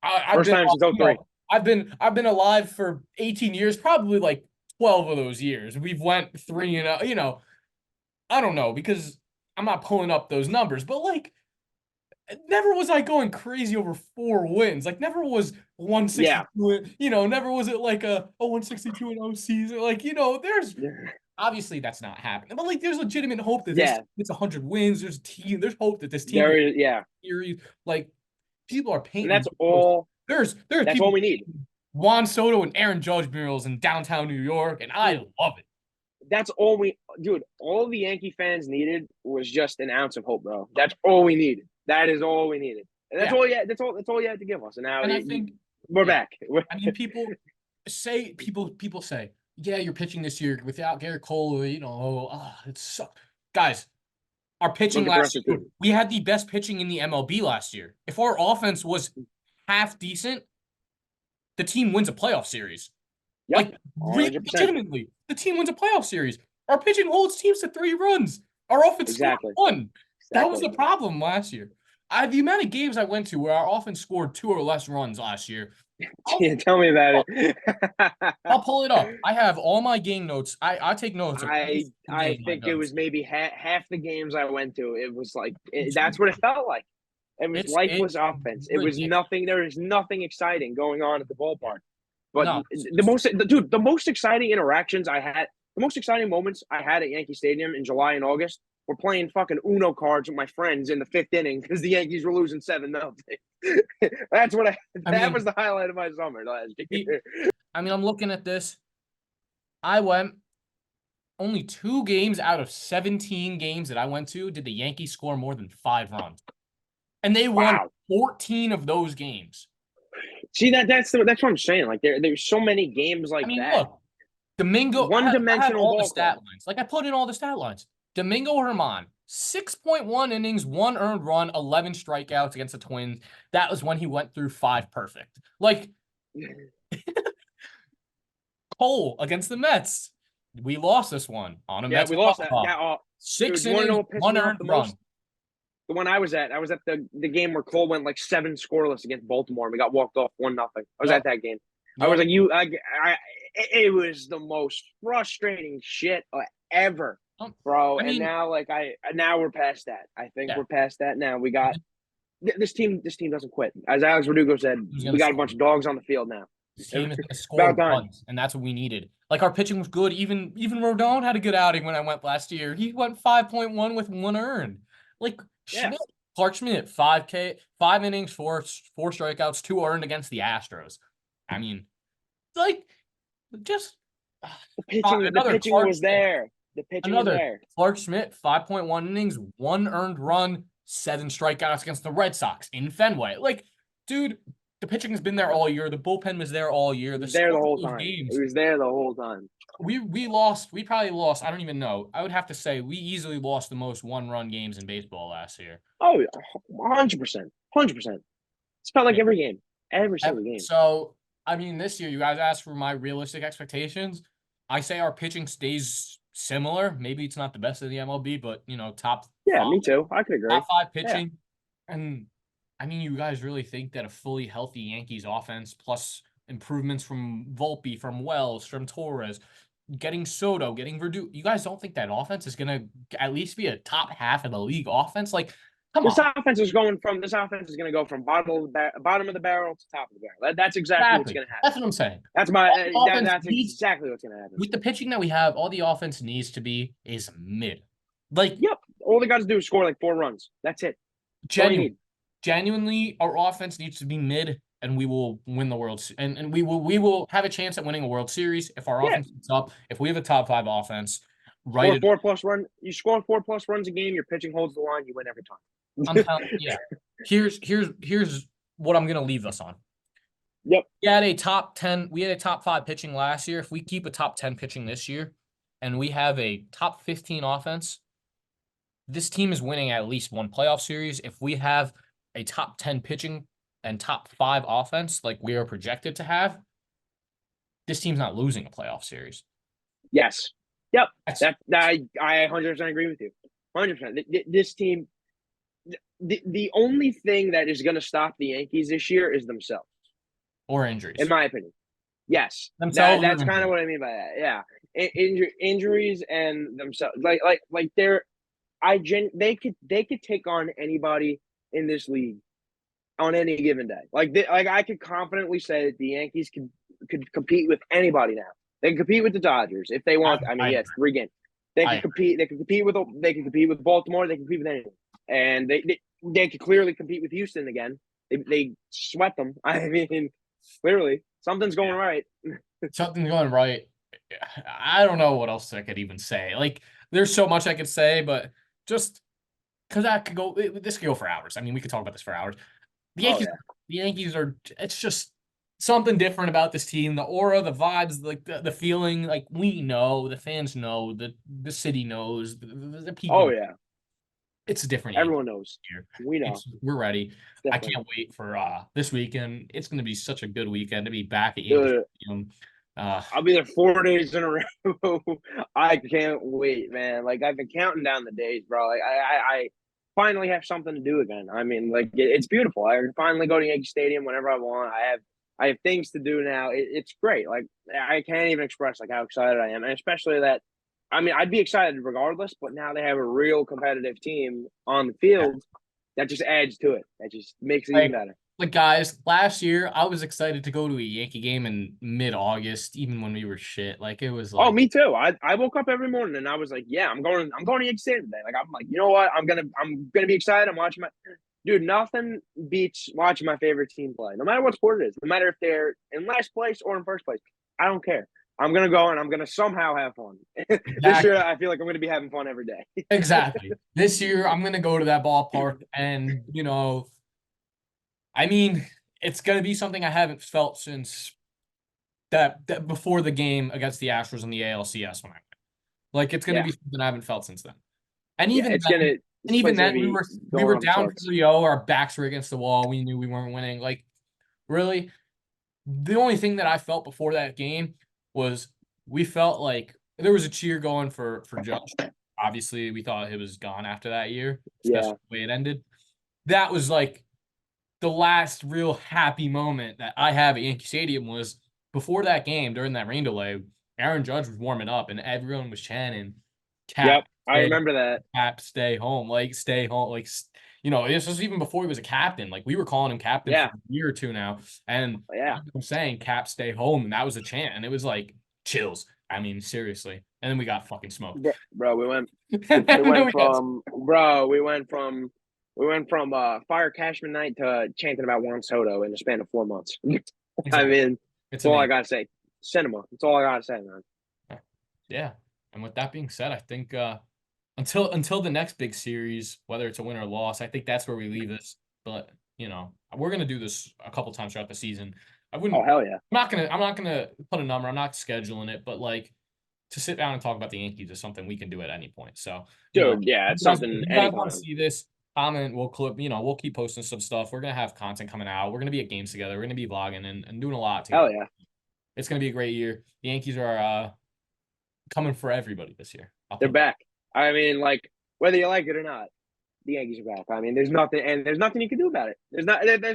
I've first been, time since '03. I've been alive for 18 years, probably like 12 of those years. We've went 3-0. I don't know because I'm not pulling up those numbers, but like never was I going crazy over 4 wins. Like never was Yeah. 162. Never was it like a 162-0 season. Like there's obviously that's not happening, but like there's legitimate hope that this Yeah. team gets 100 wins. There's hope that this team There gets is yeah. series. Like people are And painting that's murals. all There's that's all people we need. Juan Soto and Aaron Judge murals in downtown New York, and I Dude, love it. that's all we dude, all the Yankee fans needed was just an ounce of hope, bro. That's all we needed. That is all we needed. And that's Yeah, all yeah, that's all you had to give us. And now and I think we're yeah, back. I mean people say yeah you're pitching this year without Garrett Cole. It's guys. Our pitching Look at the last rest of the year, team. we had the best pitching in the MLB last year. If our offense was half decent, the team wins a playoff series. Yep. Like, 100%. legitimately, the team wins a playoff series. Our pitching holds teams to 3 runs. Our offense scored Exactly. one. That was Exactly. the problem last year. The amount of games I went to where our offense scored 2 or less runs last year. I'll, Yeah, tell me about it. I'll pull it up. I have all my game notes. I take notes of every single I game I think it go was to. maybe half the games I went to. It was like It's that's what it felt like. It was lifeless it's offense. It was ridiculous. nothing. There was nothing exciting going on at the ballpark. But No, the most exciting interactions I had, the most exciting moments I had at Yankee Stadium in July and August were playing fucking Uno cards with my friends in the fifth inning because the Yankees were losing 7-0. That's what I that was mean, the highlight of my summer last year. I'm looking at this. I went only 2 games out of 17 games that I went to did the Yankees score more than 5 runs. And they won Wow. 14 of those games. See that's what I'm saying. Like there's so many games I like mean, that. look, Domingo, One I have dimensional all the ball club. stat lines. Like I put in all the stat lines. Domingo Herman, 6.1 innings, 1 earned run, 11 strikeouts against the Twins. That was when he went through 5 perfect. Like Cole against the Mets. We lost this one on a Yeah, Mets we lost that. walk-off. That oh, dude, 6 you want to know innings, what pissed one me off earned the run. most? The one I was at the game where Cole went like 7 scoreless against Baltimore, and we got walked off 1-0. I was Yep. at that game. I was Yep. like, it was the most frustrating shit ever, bro. I And mean, now we're past that. I think yeah, we're past that now. We got this team. This team doesn't quit. As Alex Verdugo said, who's we gonna got a score? bunch of dogs on the field now. This team is gonna score About time. runs, and that's what we needed. Like our pitching was good. Even Rodon had a good outing when I went last year. He went 5.1 with 1 earned. Like Yeah. Schmidt, Clark Schmidt, 5K, 5 innings, four strikeouts, 2 earned against the Astros. I mean, like just The another pitching Clark was Schmidt. there. The pitching was Another there. Clark Schmidt, 5.1 innings, 1 earned run, 7 strikeouts against the Red Sox in Fenway. Like, dude, the pitching has been there all year. The bullpen was there all year. It The was there score the of whole those time. games, It was there the whole time. we lost. We probably lost. I don't even know. I would have to say we easily lost the most one-run games in baseball last year. Oh, 100%. 100%. It's felt like Yeah. every game. Every single game. So, I mean, this year, you guys asked for my realistic expectations. I say our pitching stays similar. Maybe it's not the best of the MLB, but, top Yeah, five. me too. I could agree. Top five Yeah. pitching. And I mean, you guys really think that a fully healthy Yankees offense plus improvements from Volpe, from Wells, from Torres, getting Soto, getting Verdugo, you guys don't think that offense is going to at least be a top half of the league offense? Like, come This on. offense is going from bottom of the barrel to top of the barrel. That's exactly what's Exactly. going to That's happen. what I'm saying. That's All the offense that's needs, exactly what's going to happen. with the pitching that we have, all the offense needs to be is mid. Like, Yep. All they got to do is score like 4 runs. That's it. That's all you genuine. need. Genuinely, our offense needs to be mid, and we will win the and we will have a chance at winning a World Series if our Yeah. offense is up. If we have a top five offense, Score right? 4+ run. You score 4+ runs a game. Your pitching holds the line. You win every time. I'm telling yeah. Here's what I'm gonna leave us on. Yep. We had a top 10. We had a top 5 pitching last year. If we keep a top 10 pitching this year, and we have a top 15 offense, this team is winning at least one playoff series. If we have a top 10 pitching and top 5 offense like we are projected to have, this team's not losing a playoff series. Yes. Yep. I 100% agree with you. 100%. This team, the only thing that is going to stop the Yankees this year is themselves, Or in injuries. my opinion. Yes. Themselves. That's kind of what I mean by that. Yeah. Injuries and themselves. They could take on anybody in this league on any given day. Like I could confidently say that the Yankees could compete with anybody now. They can compete with the Dodgers if they want. I mean, yes, 3 games. They can compete. They can compete with Baltimore. They can compete with anyone, and they could clearly compete with Houston again. They swept them. I mean, clearly something's going right. Something's going right. I don't know what else I could even say. Like, there's so much I could say, but just because this could go for hours. I mean, we could talk about this for hours. The Yankees, the Yankees are. It's just something different about this team. The aura, the vibes, like the feeling. Like, we know, the fans know, the city knows, the people. Oh yeah, it's a different. Everyone knows. Here. We know. We're ready. I can't wait for this weekend. It's going to be such a good weekend to be back at Yankee Stadium. I'll be there 4 days in a row. I can't wait, man. Like, I've been counting down the days, bro. Like, I finally have something to do again. I mean, like, it's beautiful. I can finally go to Yankee Stadium whenever I want. I have things to do now. It's great. Like, I can't even express like how excited I am, and especially that. I mean, I'd be excited regardless, but now they have a real competitive team on the field. That just adds to it. That just makes it even better. Like, guys, last year I was excited to go to a Yankee game in mid-August, even when we were shit. Like, it was like, oh, me too. I woke up every morning and I was like, yeah, I'm going to Yankee Stadium today. Like, I'm like, you know what? I'm gonna be excited. I'm watching dude. Nothing beats watching my favorite team play, no matter what sport it is. No matter if they're in last place or in first place. I don't care. I'm gonna go and I'm gonna somehow have fun. This year, I feel like I'm gonna be having fun every day. Exactly. This year, I'm gonna go to that ballpark, and I mean, it's gonna be something I haven't felt since that before the game against the Astros in the ALCS when I went. Like, it's gonna be something I haven't felt since then. And even then, we were down 3-0. Our backs were against the wall. We knew we weren't winning. Like, really, the only thing that I felt before that game was we felt like there was a cheer going for Judge. Obviously, we thought it was gone after that year, especially Yeah. the way it ended. That was like the last real happy moment that I have at Yankee Stadium was before that game during that rain delay. Aaron Judge was warming up and everyone was chanting, Yep. "Cap, I stay, remember that. Cap, stay home, like stay home." Like, this was even before he was a captain. Like we were calling him captain for Yeah. a year or two now, and Yeah. I'm saying "Cap, stay home," and that was a chant, and it was like chills. I mean, seriously. And then we got fucking smoked. Bro, we went And we then went we got from bro, we went from Fire Cashman night to chanting about Juan Soto in the span of 4 months. I exactly. mean, It's that's all I amazing. gotta say. Cinema. That's all I gotta say, man. Yeah. And with that being said, I think until the next big series, whether it's a win or loss, I think that's where we leave this. But we're gonna do this a couple times throughout the season. I Oh wouldn't. hell yeah. I'm not gonna put a number. I'm not scheduling it, but like to sit down and talk about the Yankees is something we can do at any point. So Dude, yeah, it's if something you guys want to anytime. see this, comment. We'll clip. We'll keep posting some stuff. We're gonna have content coming out. We're gonna be at games together. We're gonna be vlogging and doing a lot together. Hell yeah. It's gonna be a great year. The Yankees are coming for everybody this year. I'll They're put that. back. I mean, like, whether you like it or not, the Yankees are back. I mean, there's nothing you can do about it. There's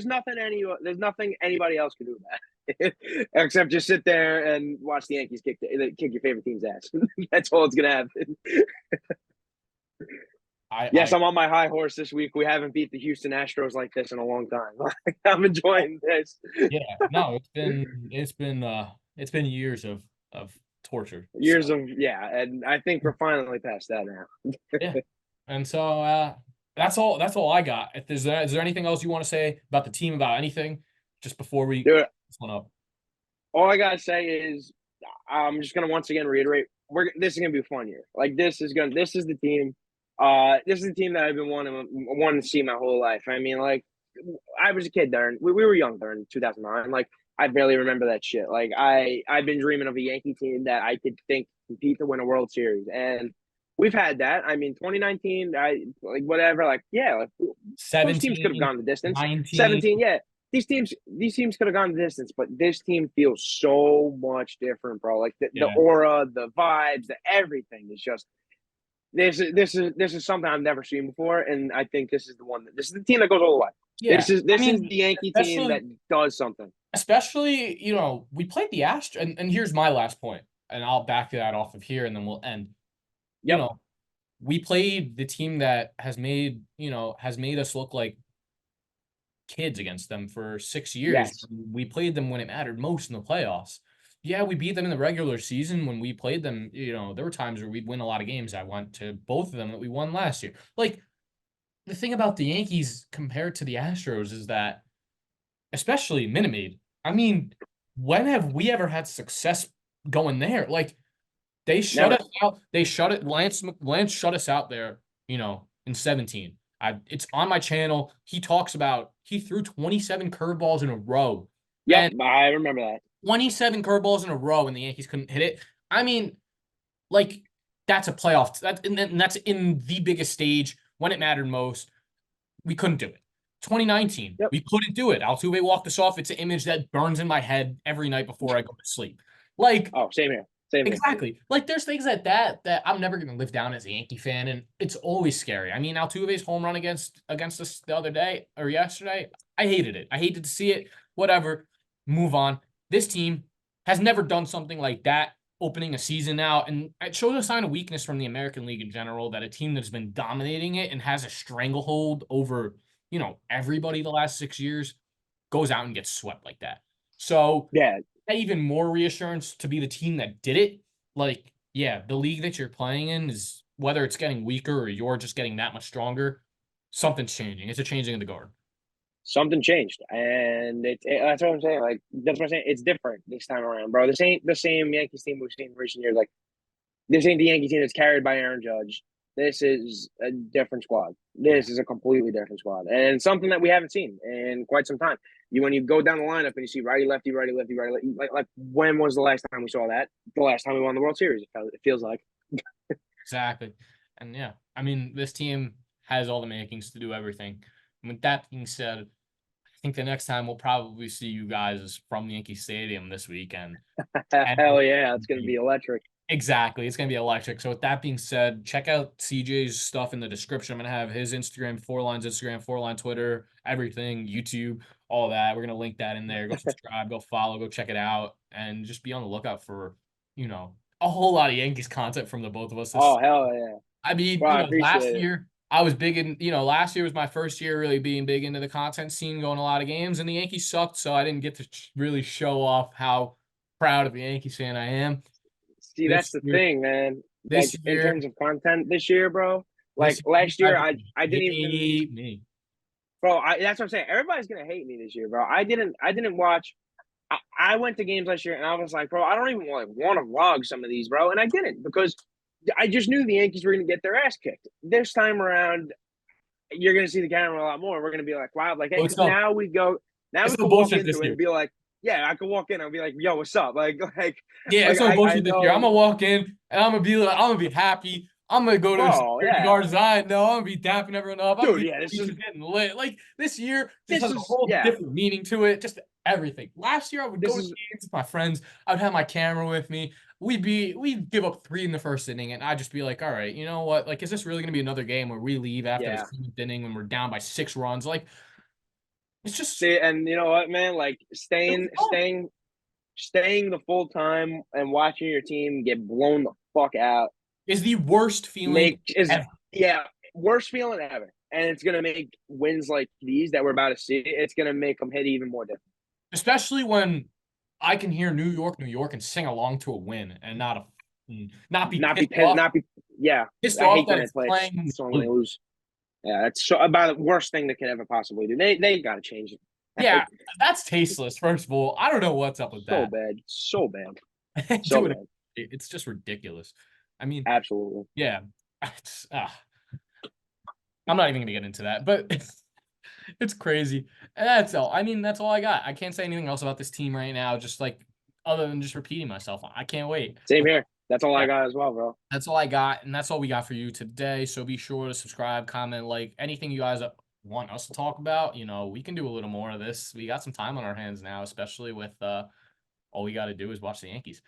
nothing anybody else can do about it, except just sit there and watch the Yankees kick your favorite team's ass. That's all it's gonna happen. Yes, I I'm on my high horse this week. We haven't beat the Houston Astros like this in a long time. I'm enjoying this. Yeah, no, it's been years of torture. So Years of yeah, and I think we're finally past that now. yeah, and so that's all I got. If is there anything else you want to say about the team, about anything, just before we Dude, this one up? all I gotta say is I'm just gonna once again reiterate this is gonna be a fun year. Like this is the team that I've been wanting to see my whole life. I mean, like I was a kid during we were young during 2009. Like I barely remember that shit. Like I've been dreaming of a Yankee team that I could think compete to win a World Series, and we've had that. I mean, 2019, I like whatever. Like yeah, like those teams could have 17, gone the distance. 19. 17, yeah. These teams could have gone the distance, but this team feels so much different, bro. Like the Yeah, aura, the vibes, the everything is just this is something I've never seen before, and I think this is the team that goes all the way. yeah. This is the Yankee team that Especially does something. especially we played the Astros, and here's my last point, and I'll back that off of here, and then we'll end. You Yep. know, we played the team that has made us look like kids against them for 6 years. Yes. We played them when it mattered most in the playoffs. Yeah, we beat them in the regular season when we played them. There were times where we'd win a lot of games. I went to both of them that we won last year. Like the thing about the Yankees compared to the Astros is that, especially Minute Maid, I mean, when have we ever had success going there? Like they shut Never. us out. They shut it. Lance shut us out there. In 17. It's on my channel. He talks about he threw 27 curveballs in a row, Yep. and I remember that. 27 curveballs in a row, and the Yankees couldn't hit it. I mean, like that's a playoff. That's in the biggest stage when it mattered most. We couldn't do it. 2019, Yep. we couldn't do it. Altuve walked us off. It's an image that burns in my head every night before I go to sleep. Like Oh, same here. Same here. exactly. Like there's things like that I'm never gonna live down as a Yankee fan, and it's always scary. I mean, Altuve's home run against us the other day or yesterday, I hated it. I hated to see it. Whatever. Move on. This team has never done something like that opening a season out, and it shows a sign of weakness from the American League in general that a team that's been dominating it and has a stranglehold over, everybody the last 6 years goes out and gets swept like that. So Yeah. even more reassurance to be the team that did it. Like, yeah, the league that you're playing in is whether it's getting weaker or you're just getting that much stronger, something's changing. It's a changing of the guard. Something changed, and that's what I'm saying. Like that's what I'm saying. It's different this time around, bro. This ain't the same Yankees team we've seen in recent years. Like this ain't the Yankee team that's carried by Aaron Judge. This is a different squad. Yeah, This is a completely different squad, and something that we haven't seen in quite some time. When you go down the lineup and you see righty, lefty, righty, lefty, righty, lefty, like when was the last time we saw that? The last time we won the World Series. It feels like. exactly. And yeah, I mean, this team has all the makings to do everything. And with that being said, I think the next time we'll probably see you guys is from Yankee Stadium this weekend. And Hell yeah, it's gonna be electric. Exactly. It's gonna be electric. So with that being said, check out CJ's stuff in the description. I'm gonna have his Instagram, Four Lines Instagram, Four Line Twitter, everything, YouTube, all that. We're gonna link that in there. Go subscribe, go follow, go check it out, and just be on the lookout for, a whole lot of Yankees content from the both of us this. Oh hell yeah, I mean, bro! I last appreciate it. year I was big in, last year was my first year really being big into the content scene, going a lot of games, and the Yankees sucked, so I didn't get to really show off how proud of a Yankees fan I am. See, that's This the year, thing, man. Like this in terms year, of content this year, bro. Like this year, you last guys year, are I gonna didn't even, hate me. bro. That's what I'm saying. Everybody's gonna hate me this year, bro. I didn't watch. I went to games last year, and I was like, bro, I don't even want to vlog some of these, bro, and I didn't because I just knew the Yankees were gonna get their ass kicked. This time around, you're gonna see the camera a lot more. We're gonna be like, wow, like Well, hey, now we go. Now we it's no can walk bullshit this into it year. and be like, yeah, I can walk in and be like, yo, what's up? Yeah, Like it's no I bullshit this year. I'm know, gonna walk in and I'm gonna be happy. I'm gonna go to the bro. security Yeah, guard's eye. No, I'm gonna be dapping everyone up. I'm gonna dude. be Yeah, just getting lit. Like this year just this has a is whole yeah, different meaning to it. Just everything. Last year I would this go to is games with my friends. I'd have my camera with me. We'd give up 3 in the first inning, and I'd just be like, all right, you know what? Like, is this really gonna be another game where we leave after the yeah. 7th inning when we're down by 6 runs? Like, it's just See, and you know what, man? Like it was fun. staying the full time and watching your team get blown the fuck out It's the worst feeling make is ever. yeah, worst feeling ever. And it's gonna make wins like these that we're about to see. It's gonna make them hit even more different. Especially when I can hear New York, New York, and sing along to a win and not be Not be pissed pissed. off, Not be. Yeah, pissed I off hate that when they it's play playing when song we when they lose. lose. Yeah, that's so about the worst thing that could ever possibly do. They got to change Yeah, it. that's tasteless. First of all, I don't know what's up with So that. bad, so bad, so Do it. bad. It's just ridiculous. I mean, Absolutely. yeah, it's, I'm not even gonna get into that, but it's crazy. And that's all. I mean, that's all I got. I can't say anything else about this team right now. Just like other than just repeating myself. I can't wait. Same But here. That's all I yeah. got as well, bro. That's all I got, and that's all we got for you today. So be sure to subscribe, comment, like anything you guys want us to talk about. We can do a little more of this. We got some time on our hands now, especially with all we got to do is watch the Yankees.